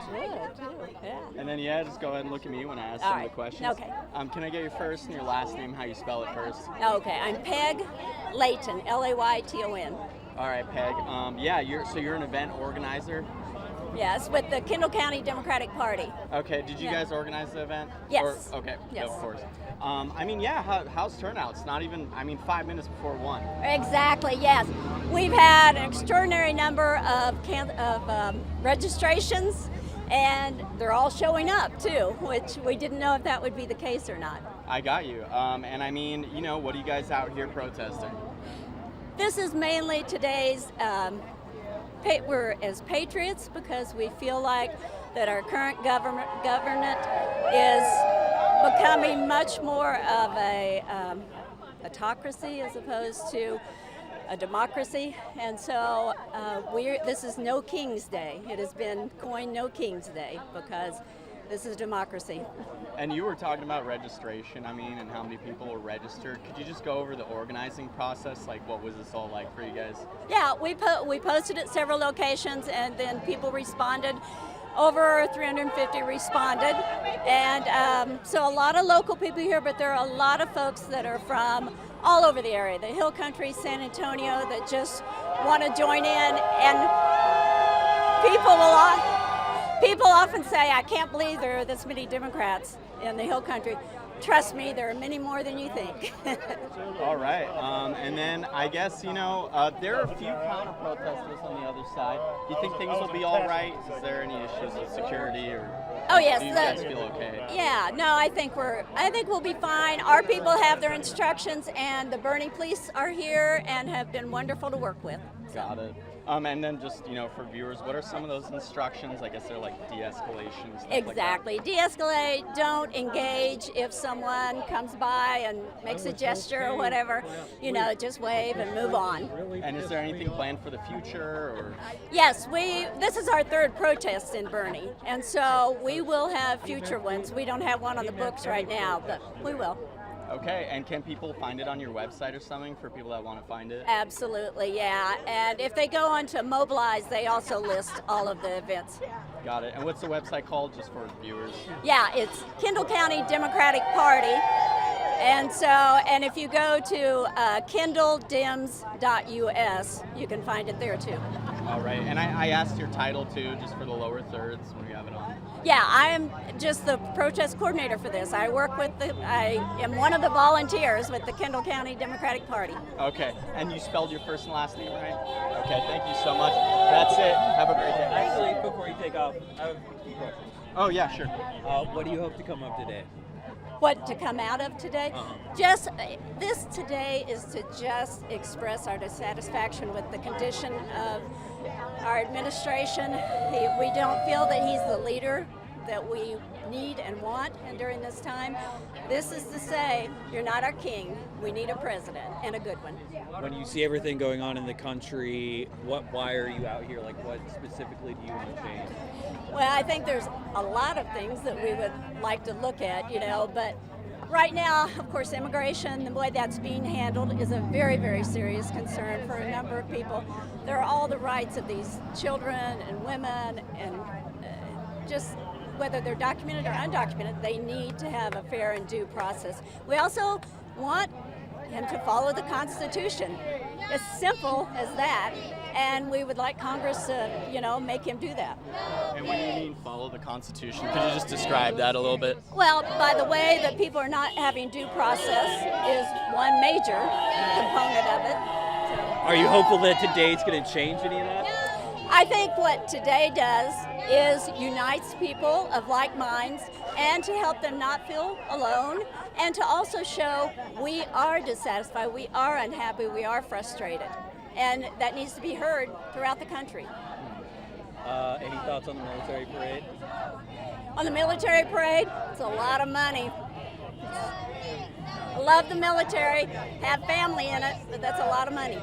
should, too. Yeah. And then, just go ahead and look at me when I ask All some of right. the questions. Okay. Can I get your first and your last name, how you spell it first? Okay, I'm Peg Layton, Layton. All right, Peg. You're an event organizer? Yes, with the Kendall County Democratic Party. Okay, did you guys organize the event? Yes. Okay, yes. Of course. How's turnout? It's not even, 5 minutes before 1. Exactly, yes. We've had an extraordinary number of registrations, and they're all showing up too, which we didn't know if that would be the case or not. I got you. What are you guys out here protesting? This is mainly today's, we're as patriots because we feel like that our current government is becoming much more of a autocracy as opposed to a democracy, and so this is No King's Day. It has been coined No King's Day because this is democracy. And you were talking about registration, and how many people were registered. Could you just go over the organizing process? Like, what was this all like for you guys? Yeah, we posted at several locations, and then people responded. Over 350 responded, and so a lot of local people here, but there are a lot of folks that are from all over the area, the Hill Country, San Antonio, that just want to join in. And people often say, I can't believe there are this many Democrats in the Hill Country. Trust me, there are many more than you think. All right. And then I guess, there are a few counter-protesters on the other side. Do you think things will be all right? Is there any issues with security or oh, yes, do you guys feel okay? Yeah, no, I think we'll be fine. Our people have their instructions, and the Boerne police are here and have been wonderful to work with. Got it. And then just, for viewers, what are some of those instructions? I guess they're like de-escalation, stuff exactly. like that. De-escalate, don't engage if someone comes by and makes a gesture or whatever, just wave and move on. And is there anything planned for the future? Or? Yes, this is our third protest in Boerne, and so we will have future ones. We don't have one on the books right now, but we will. Okay, and can people find it on your website or something for people that want to find it? Absolutely, yeah. And if they go on to Mobilize, they also list all of the events. Got it. And what's the website called, just for viewers? Yeah, it's Kendall County Democratic Party. And if you go to kendalldems.us, you can find it there too. All right, and I asked your title too, just for the lower thirds when you have it on. Yeah, I am just the protest coordinator for this. I am one of the volunteers with the Kendall County Democratic Party. Okay, and you spelled your first and last name right? Okay, thank you so much. That's it. Have a great day. Actually, before you take off, I have a few questions. Oh, yeah, sure. What do you hope to come of today? What to come out of today? Just this today is to just express our dissatisfaction with the condition of our administration. We don't feel that he's the leader that we need and want, and during this time, this is to say, you're not our king. We need a president, and a good one. When you see everything going on in the country, why are you out here? Like, what specifically do you want to change? Well, I think there's a lot of things that we would like to look at, but right now, of course, immigration, the way that's being handled is a very, very serious concern for a number of people. There are all the rights of these children and women, and just whether they're documented or undocumented, they need to have a fair and due process. We also want him to follow the Constitution. As simple as that. And we would like Congress to, make him do that. And what do you mean follow the Constitution? Could you just describe that a little bit? Well, by the way that people are not having due process is one major component of it. So, are you hopeful that today's going to change any of that? I think what today does is unites people of like minds and to help them not feel alone and to also show we are dissatisfied, we are unhappy, we are frustrated. And that needs to be heard throughout the country. Any thoughts on the military parade? On the military parade, it's a lot of money. I love the military, have family in it, but that's a lot of money.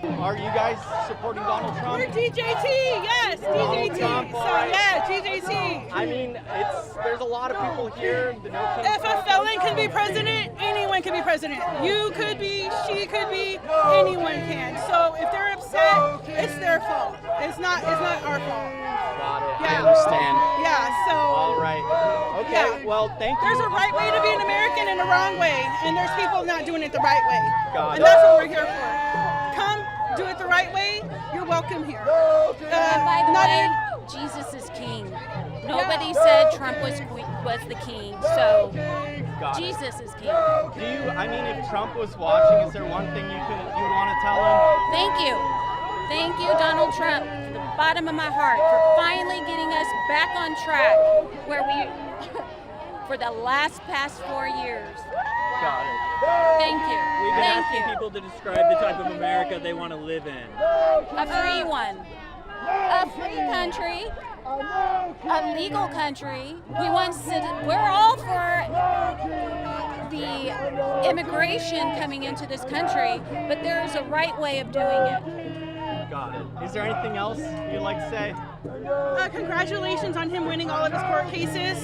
Are you guys supporting Donald Trump? We're DJT, yes, DJT. DJT. I mean, there's a lot of people here. If a felon can be president, anyone can be president. You could be, she could be, anyone can. So if they're upset, it's their fault. It's not our fault. Got it. Yeah. understand. Yeah, so All right. Okay. Yeah. Well, thank you. there's a right way to be an American and a wrong way, and there's people not doing it the right way. Got And it. that's what we're here for. Come, do it the right way. You're welcome here. And by the not way, in- Jesus is king. Nobody said Trump was the king, so Got it. Jesus is king. Do you? I mean, if Trump was watching, is there one thing you would want to tell him? Thank you, Donald Trump, from the bottom of my heart, for finally getting us back on track where we, for the past 4 years. Got it. Thank you. We've been Thank asking you. people to describe the type of America they want to live in. A free one. A free country. A legal country. We're all for the immigration coming into this country, but there's a right way of doing it. Got it. Is there anything else you'd like to say? Congratulations on him winning all of his court cases.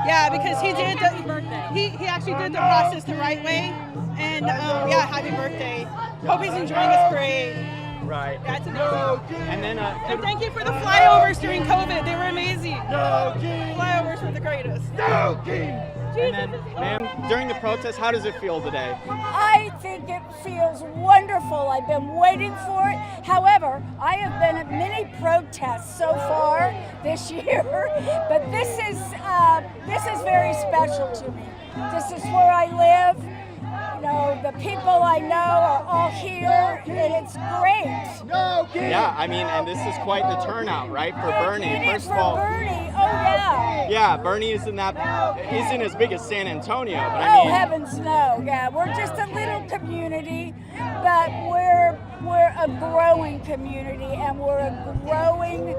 Yeah, because he did. Happy birthday. He actually did the process the right way. And yeah, happy birthday. Hope he's enjoying his parade. Right. That's amazing. And then, And thank you for the flyovers during COVID. They were amazing. Flyovers were the greatest. and then, ma'am, during the protest, how does it feel today? I think it feels wonderful. I've been waiting for it. However, I have been at many protests so far this year, but this is very special to me. This is where I live. You know, the people I know are all here, and it's great. Yeah, I mean, and this is quite the turnout, right, for Boerne. It is First for of all, Boerne. Oh yeah. yeah, Boerne isn't as big as San Antonio, but Oh I mean, heavens no! Yeah, we're just a little community, but we're a growing community, and we're a growing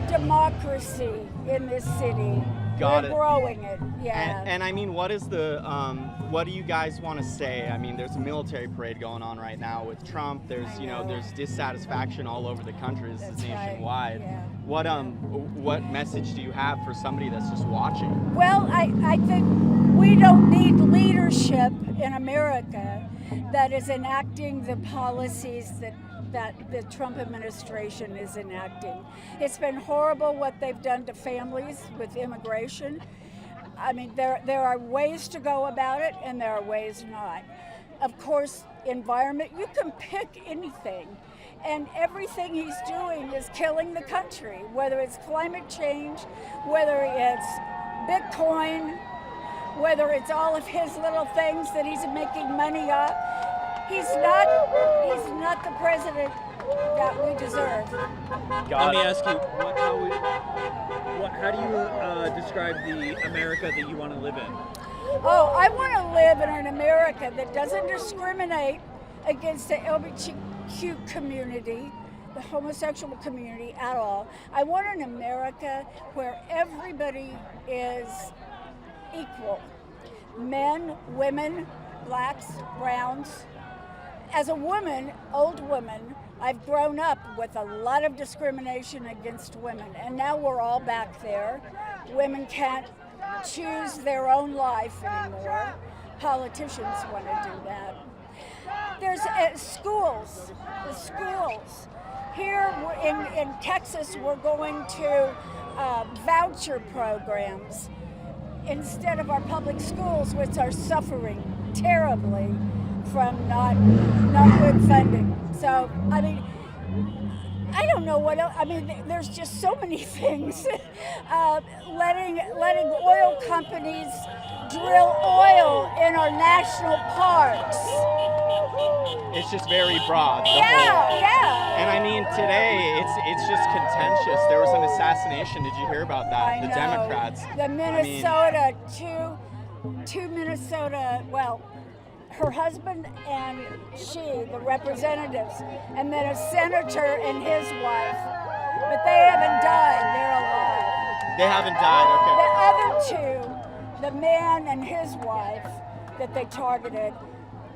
democracy in this city. Got we're it. growing it. Yeah. and I mean, what do you guys want to say? I mean, there's a military parade going on right now with Trump. There's, there's dissatisfaction all over the country. This is That's right, nationwide. yeah. What message do you have for somebody that's just watching? Well, I think we don't need leadership in America that is enacting the policies that the Trump administration is enacting. It's been horrible what they've done to families with immigration. I mean, there are ways to go about it, and there are ways not. Of course, environment, you can pick anything, and everything he's doing is killing the country, whether it's climate change, whether it's Bitcoin, whether it's all of his little things that he's making money off. He's not the president that we deserve. Let me ask you, how do you describe the America that you want to live in? Oh, I want to live in an America that doesn't discriminate against the LGBTQ community, the homosexual community at all. I want an America where everybody is equal. Men, women, blacks, browns. As a woman, old woman, I've grown up with a lot of discrimination against women, and now we're all back there. Women can't choose their own life anymore. Politicians want to do that. There's schools. The schools. Here in Texas, we're going to voucher programs instead of our public schools, which are suffering terribly from not good funding. So, I mean, I don't know what else. I mean, there's just so many things. Letting oil companies drill oil in our national parks. It's just very broad. Yeah. And I mean, today it's just contentious. There was an assassination. Did you hear about that? I The know. Democrats. The Minnesota, two Minnesota, well, her husband and she, the representatives, and then a senator and his wife. But they haven't died, they're alive. They haven't died, okay. The other two, the man and his wife that they targeted,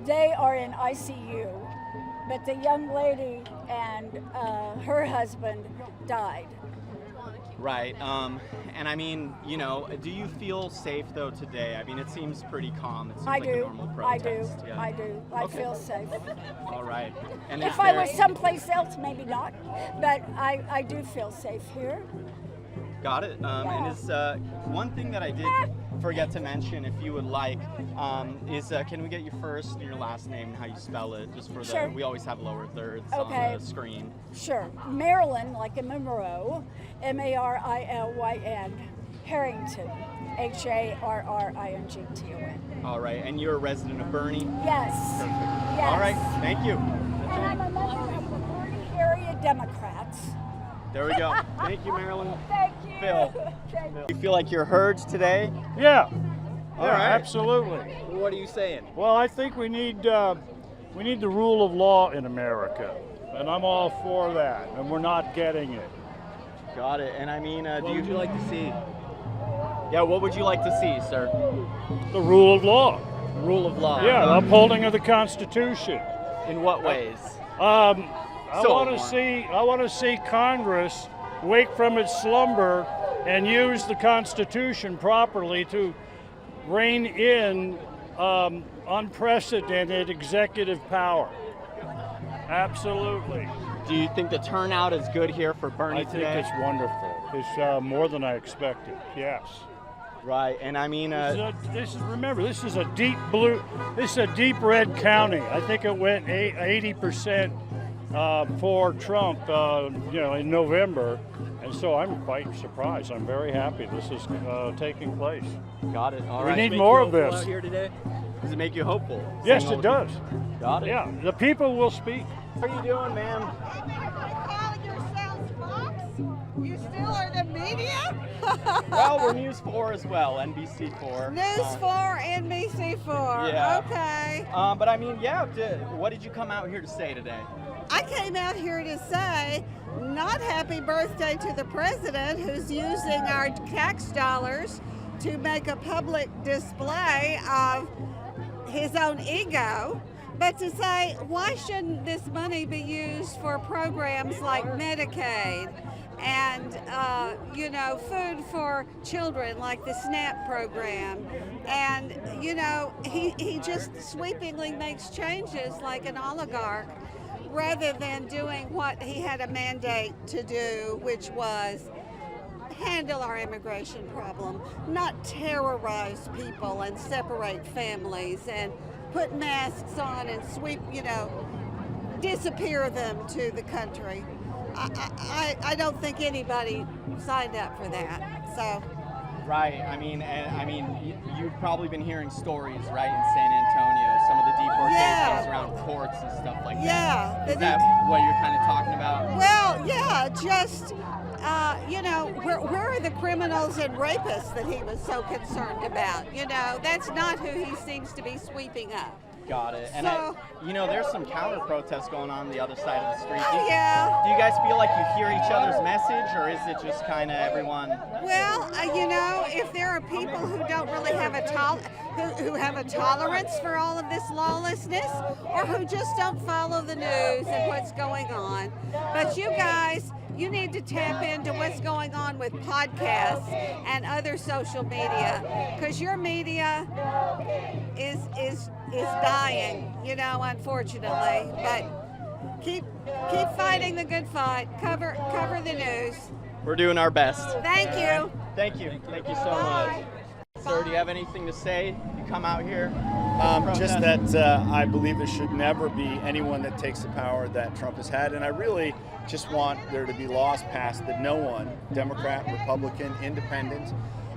they are in ICU. But the young lady and her husband died. Right. And I mean, do you feel safe though today? I mean, it seems pretty calm. It seems like a normal protest. Yeah. I do. I feel safe. All right. And If I was someplace else, maybe not. But I do feel safe here. Got it. And is one thing that I did forget to mention, if you would like, is can we get your first and your last name and how you spell it, just for the, Sure. we always have lower thirds Okay. on the screen. Sure. Marilyn, like in Monroe, Marilyn. Harrington, Harrington. All right, and you're a resident of Boerne? Yes. Perfect. Yes. All right, thank you. And I'm a member of the Boerne area Democrats. There we go. Thank you, Marilyn. Thank you. Phil. Thank you. You feel like you're heard today? Yeah. All Yeah, right. absolutely. What are you saying? Well, I think we need the rule of law in America, and I'm all for that, and we're not getting it. Got it. And I mean, What would you like to see? Yeah, what would you like to see, sir? The rule of law. Rule of law. Yeah, the upholding of the Constitution. In what ways? I So, want to see Congress wake from its slumber and use the Constitution properly to rein in unprecedented executive power. Absolutely. Do you think the turnout is good here for Boerne I today? think it's wonderful. It's more than I expected. Yes. Right, and I mean, Remember, this is a deep blue. This is a deep red county. I think it went 80% for Trump, in November, and so I'm quite surprised. I'm very happy this is taking place. got it. All We right. need Make more you of hopeful this. out here today? Does it make you hopeful? Yes, Seeing it all the- does. Got it. Yeah, the people will speak. How are you doing, ma'am? Calling yourselves Fox? You still are the media? Well, we're News 4 as well, NBC4. News 4, NBC4. Yeah. Okay. But I mean, yeah, what did you come out here to say today? I came out here to say not happy birthday to the president who's using our tax dollars to make a public display of his own ego, but to say why shouldn't this money be used for programs like Medicaid and food for children like the SNAP program, and he just sweepingly makes changes like an oligarch rather than doing what he had a mandate to do, which was handle our immigration problem, not terrorize people and separate families and put masks on and sweep, disappear them to the country. I don't think anybody signed up for that. So. Right. I mean, you've probably been hearing stories, right, in San Antonio, some of the deportations around courts and stuff like that. Yeah. Is that what you're kind of talking about? Well, yeah, just, where are the criminals and rapists that he was so concerned about? That's not who he seems to be sweeping up. Got it. And So- there's some counter protests going on the other side of the street. Oh, yeah. Do you guys feel like you hear each other's message, or is it just kind of everyone? Well, if there are people who don't really have who have a tolerance for all of this lawlessness, or who just don't follow the news and what's going on, but you guys, you need to tap into what's going on with podcasts and other social media, because your media is dying, unfortunately. But keep fighting the good fight. Cover the news. We're doing our best. Thank you. Thank you. Thank you so much. Sir, do you have anything to say? You come out here? Just that I believe there should never be anyone that takes the power that Trump has had, and I really just want there to be laws passed that no one, Democrat, Republican, Independent,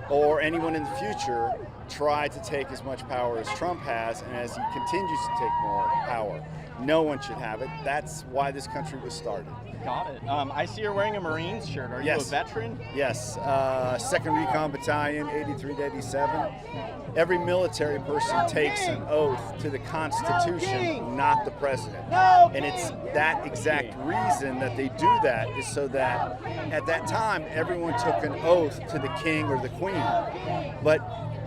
or anyone in the future, try to take as much power as Trump has, and as he continues to take more power. No one should have it. That's why this country was started. Got it. I see you're wearing a Marines shirt. Are you a Yes. veteran? Yes, 2nd Recon Battalion, 83 to 87. Every military person takes an oath to the Constitution, not the president. And it's that exact reason that they do that is so that at that time everyone took an oath to the king or the queen. But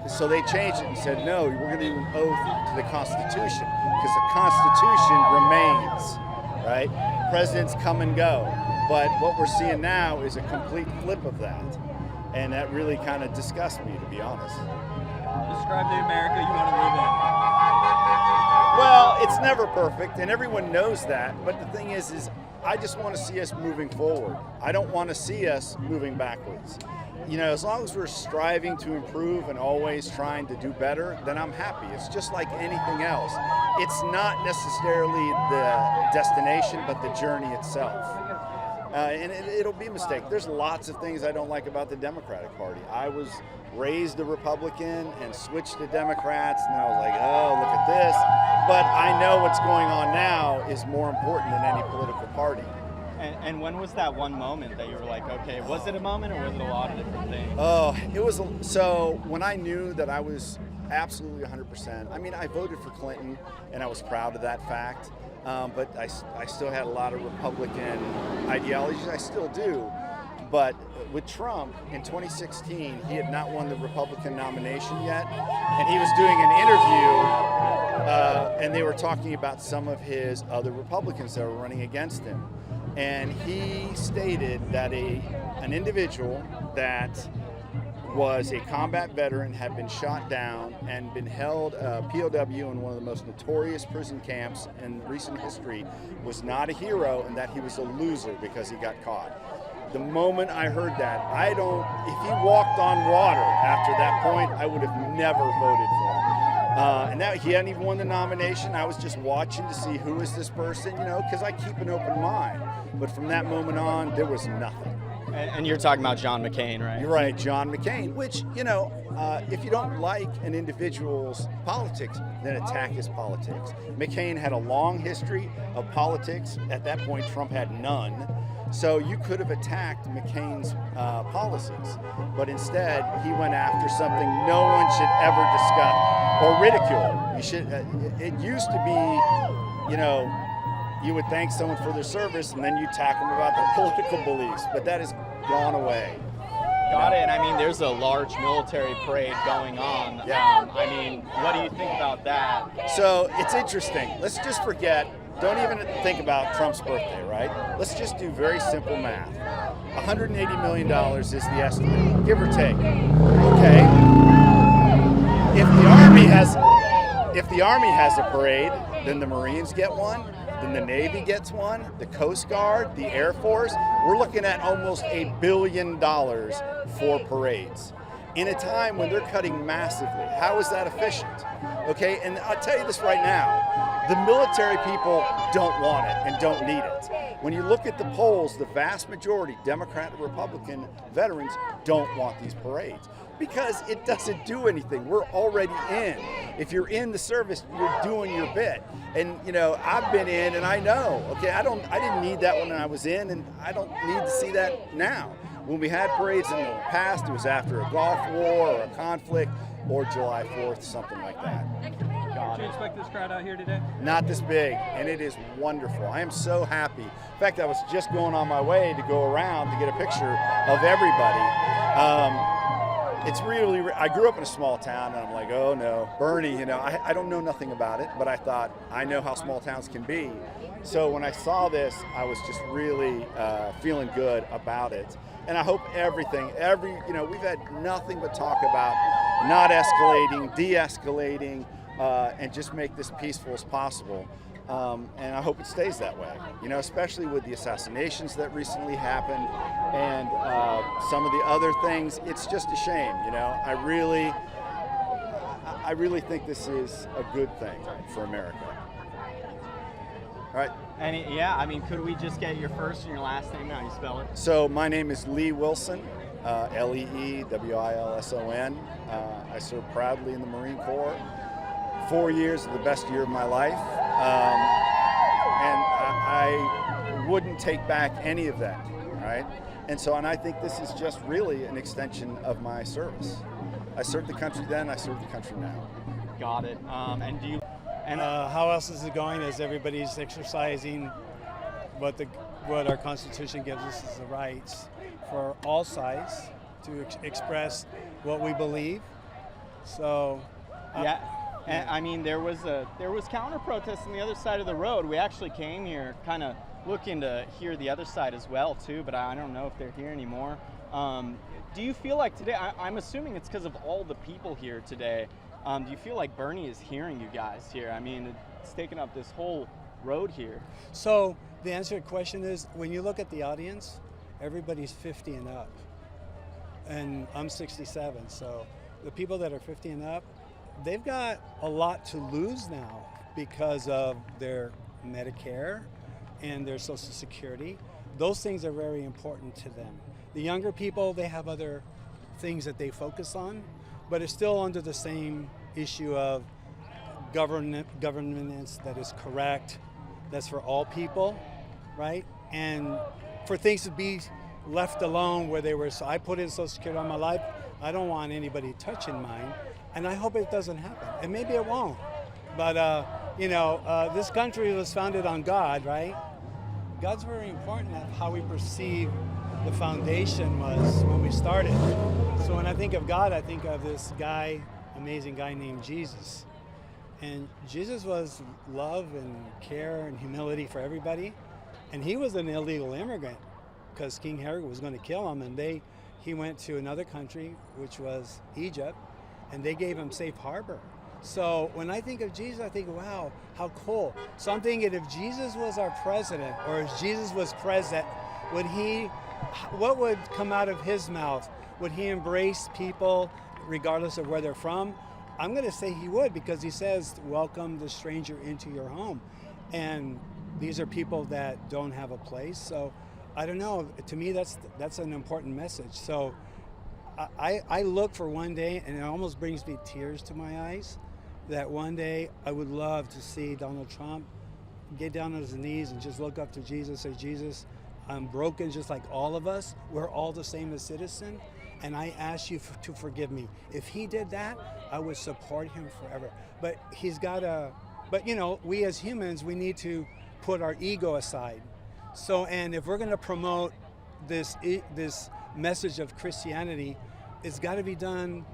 so they changed it and said, no, we're going to do an oath to the Constitution, because the Constitution remains, right? Presidents come and go. But what we're seeing now is a complete flip of that. And that really kind of disgusts me, to be honest. Describe the America you want to live in. Well, it's never perfect, and everyone knows that. But the thing is I just want to see us moving forward. I don't want to see us moving backwards. you know, as long as we're striving to improve and always trying to do better, then I'm happy. It's just like anything else. It's not necessarily the destination, but the journey itself. And it'll be a mistake. There's lots of things I don't like about the Democratic Party. I was raised a Republican and switched to Democrats, and I was like, oh, look at this. But I know what's going on now is more important than any political party. And when was that one moment that you were like, okay, was it a moment or was it a lot of different things? Oh, it was, so when I knew that I was absolutely 100%, I mean, I voted for Clinton and I was proud of that fact, but I still had a lot of Republican ideologies, I still do. But with Trump in 2016, he had not won the Republican nomination yet, and he was doing an interview, and they were talking about some of his other Republicans that were running against him. And he stated that an individual that was a combat veteran, had been shot down and been held POW in one of the most notorious prison camps in recent history, was not a hero, and that he was a loser because he got caught. The moment I heard that, if he walked on water after that point, I would have never voted for him. And that he hadn't even won the nomination. I was just watching to see who is this person, you know, because I keep an open mind. But from that moment on, there was nothing. And you're talking about John McCain, right? You're right, John McCain, which, you know, if you don't like an individual's politics, then attack his politics. McCain had a long history of politics. At that point, Trump had none. So you could have attacked McCain's policies, but instead he went after something no one should ever discuss or ridicule. You should. It used to be, you know, you would thank someone for their service and then you attack them about their political beliefs, but that has gone away. Got it. And I mean, there's a large military parade going on. Yeah. I mean, what do you think about that? So it's interesting. Let's just forget. Don't even think about Trump's birthday, right? Let's just do very simple math. $180 million is the estimate, give or take. Okay. If the Army has a parade, then the Marines get one, then the Navy gets one, the Coast Guard, the Air Force. We're looking at almost $1 billion for parades in a time when they're cutting massively. How is that efficient? Okay, and I'll tell you this right now. The military people don't want it and don't need it. When you look at the polls, the vast majority, Democrat and Republican veterans, don't want these parades because it doesn't do anything. We're already in. If you're in the service, you're doing your bit. And you know, I've been in and I know, okay, I didn't need that when I was in, and I don't need to see that now. When we had parades in the past, it was after a Gulf War or a conflict or July 4th, something like that. Did you expect this crowd out here today? Not this big, and it is wonderful. I am so happy. In fact, I was just going on my way to go around to get a picture of everybody. It's really, I grew up in a small town, and I'm like, oh no, Boerne, you know, I don't know nothing about it, but I thought, I know how small towns can be. So when I saw this, I was just really feeling good about it. And I hope you know, we've had nothing but talk about not escalating, de-escalating, and just make this peaceful as possible. And I hope it stays that way, you know, especially with the assassinations that recently happened and some of the other things. It's just a shame, you know. I really think this is a good thing for America. All right. And yeah, I mean, could we just get your first and your last name, how you spell it? So my name is Lee Wilson, Leewilson. I served proudly in the Marine Corps. 4 years of the best year of my life, and I wouldn't take back any of that, right? And I think this is just really an extension of my service. I served the country then, I serve the country now. Got it. And do you? And how else is it going? As everybody's exercising what our Constitution gives us is the rights for all sides to express what we believe. So. Yeah. And, I mean, there was counter protests on the other side of the road. We actually came here kind of looking to hear the other side as well too, but I don't know if they're here anymore. Do you feel like today, I'm assuming it's because of all the people here today, do you feel like Boerne is hearing you guys here? I mean, it's taken up this whole road here. So the answer to the question is, when you look at the audience, everybody's 50 and up. and I'm 67. So the people that are 50 and up, they've got a lot to lose now because of their Medicare and their Social Security. Those things are very important to them. The younger people, they have other things that they focus on, but it's still under the same issue of governance that is correct, that's for all people, right? And for things to be left alone where they were, so I put in Social Security all my life, I don't want anybody touching mine, and I hope it doesn't happen, and maybe it won't. But this country was founded on God, right? God's very important at how we perceive the foundation was when we started. So when I think of God, I think of this guy, amazing guy named Jesus. And Jesus was love and care and humility for everybody. And he was an illegal immigrant because King Herod was going to kill him. And he went to another country, which was Egypt, and they gave him safe harbor. So when I think of Jesus, I think, wow, how cool. So I'm thinking if Jesus was our president, or if Jesus was president, what would come out of his mouth? Would he embrace people regardless of where they're from? I'm going to say he would, because he says, welcome the stranger into your home. And these are people that don't have a place. So I don't know, to me that's an important message. So I look for one day, and it almost brings me tears to my eyes, that one day I would love to see Donald Trump get down on his knees and just look up to Jesus, say, Jesus, I'm broken just like all of us. We're all the same as citizens, and I ask you to forgive me. If he did that, I would support him forever. But we as humans, we need to put our ego aside. So, and if we're going to promote this message of Christianity, it's got to be done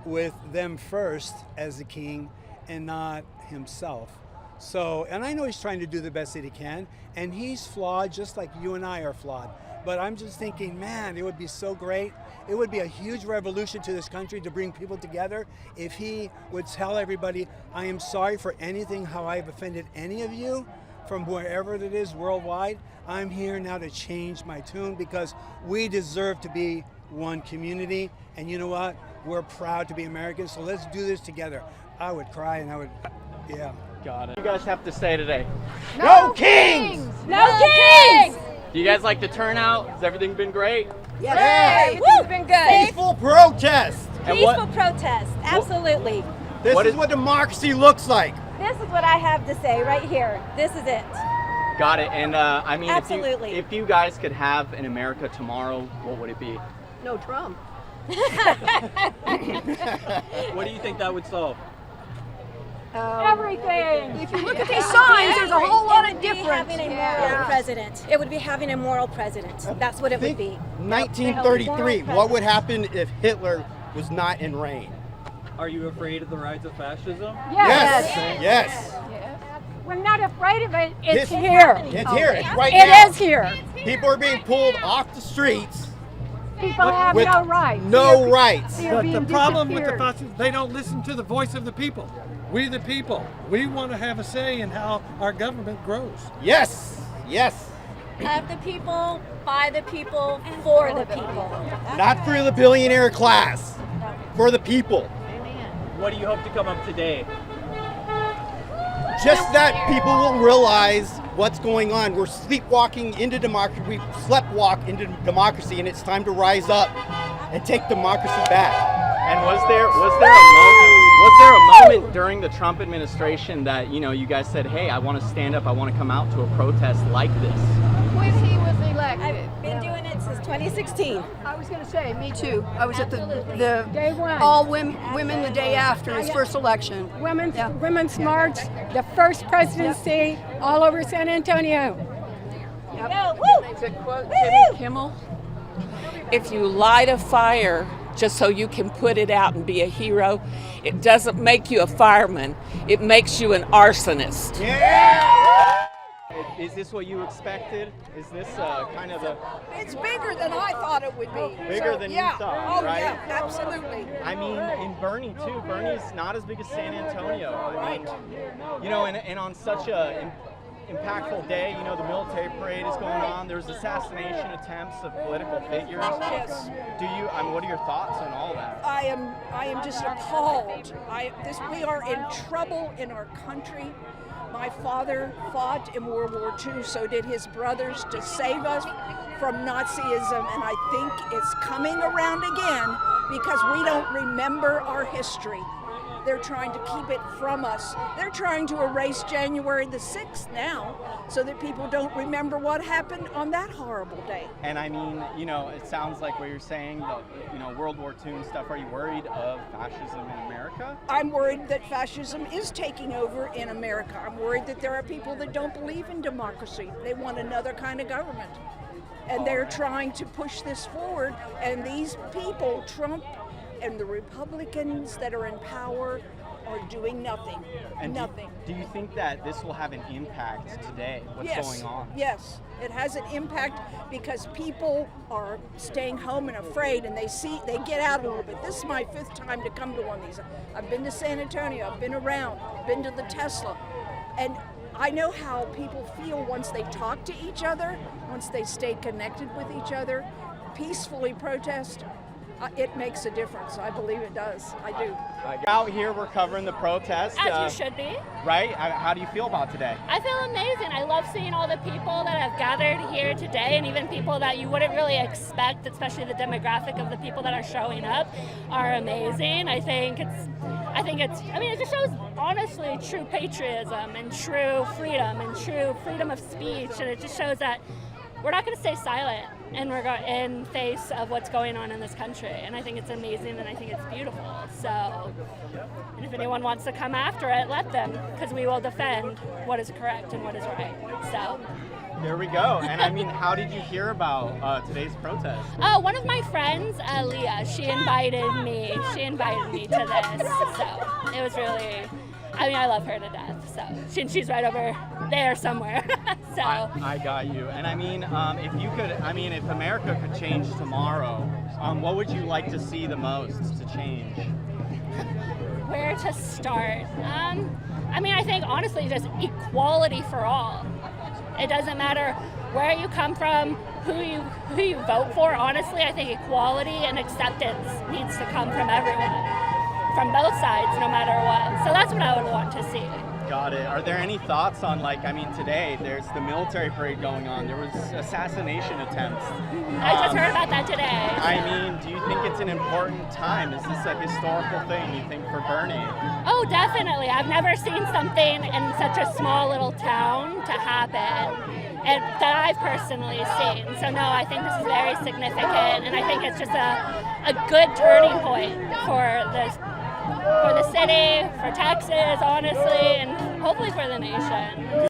with them first as the king and not himself. So, and I know he's trying to do the best that he can, and he's flawed just like you and I are flawed. But I'm just thinking, man, it would be so great. It would be a huge revolution to this country to bring people together if he would tell everybody, I am sorry for anything, how I've offended any of you from wherever it is worldwide. I'm here now to change my tune because we deserve to be one community. And you know what? We're proud to be Americans, so let's do this together. I would cry and I would, yeah. Got it. What do you guys have to say today? No kings! No kings! Do you guys like the turnout? Has everything been great? Yes. Everything's been good. Peaceful protest. Peaceful protest, absolutely. This is what democracy looks like. This is what I have to say right here. This is it. Got it. And I mean, Absolutely. if you guys could have an America tomorrow, what would it be? No Trump. What do you think that would solve? Everything. If you look at these signs, there's a whole lot of difference. Having a moral president. It would be having a moral president. That's what it would be. 1933. What would happen if Hitler was not in reign? Are you afraid of the rise of fascism? Yes. We're not afraid of it. It's here. It's here. It's right now. It is here. People are being pulled off the streets. People have with no rights. No rights. But the problem with the fascists, they don't listen to the voice of the people. We the people. We want to have a say in how our government grows. Yes. Of the people, by the people, for the people. Not for the billionaire class. For the people. What do you hope to come up today? Just that people will realize what's going on. We're sleepwalking into democracy. We sleptwalk into democracy, and it's time to rise up and take democracy back. And was there a moment during the Trump administration that you guys said, hey, I want to stand up, I want to come out to a protest like this? When he was elected. I've been doing it since 2016. I was going to say, me too. I was at the Day one. all women the day after his first election. Women's March, the first presidency all over San Antonio. To quote Jimmy Kimmel, if you light a fire just so you can put it out and be a hero, it doesn't make you a fireman, it makes you an arsonist. Is this what you expected? Is this kind of the... It's bigger than I thought it would be. Bigger than you thought, right? Yeah, absolutely. I mean, in Boerne too. Boerne is not as big as San Antonio. I mean, and on such a impactful day. You know, the military parade is going on. There's assassination attempts of political figures. Yes. What are your thoughts on all that? I am just appalled. We are in trouble in our country. My father fought in World War II, so did his brothers, to save us from Nazism, and I think it's coming around again because we don't remember our history. They're trying to keep it from us. They're trying to erase January the 6th now so that people don't remember what happened on that horrible day. And I mean, you know, it sounds like what you're saying, World War II and stuff. Are you worried of fascism in America? I'm worried that fascism is taking over in America. I'm worried that there are people that don't believe in democracy. They want another kind of government. And they're trying to push this forward. And these people, Trump and the Republicans that are in power, are doing nothing. And nothing. Do you think that this will have an impact today? What's going on? Yes, it has an impact because people are staying home and afraid, and they get out a little bit. This is my 5th time to come to one of these. I've been to San Antonio, I've been around, been to the Tesla, and I know how people feel once they talk to each other, once they stay connected with each other, peacefully protest. It makes a difference. I believe it does. I do. Out here, we're covering the protest. As you should be. Right? How do you feel about today? I feel amazing. I love seeing all the people that have gathered here today, and even people that you wouldn't really expect, especially the demographic of the people that are showing up, are amazing. I think it just shows, honestly, true patriotism and true freedom of speech, and it just shows that we're not going to stay silent in face of what's going on in this country. And I think it's amazing, and I think it's beautiful. So, and if anyone wants to come after it, let them, because we will defend what is correct and what is right. So. There we go. And I mean, how did you hear about today's protest? Oh, one of my friends, Leah, she invited me to this. So it was really, I love her to death. So she's right over there somewhere. So I got you. And I mean, if America could change tomorrow, what would you like to see the most to change? Where to start? I think honestly, just equality for all. It doesn't matter where you come from, who you vote for. Honestly, I think equality and acceptance needs to come from everyone, from both sides, no matter what. So that's what I would want to see. Got it. Are there any thoughts on, today there's the military parade going on. There was assassination attempts. I just heard about that today. Do you think it's an important time? Is this a historical thing, you think, for Boerne? Oh, definitely. I've never seen something in such a small little town to happen, and that I've personally seen. So no, I think this is very significant, and I think it's just a good turning point for the city, for Texas, honestly, and hopefully for the nation.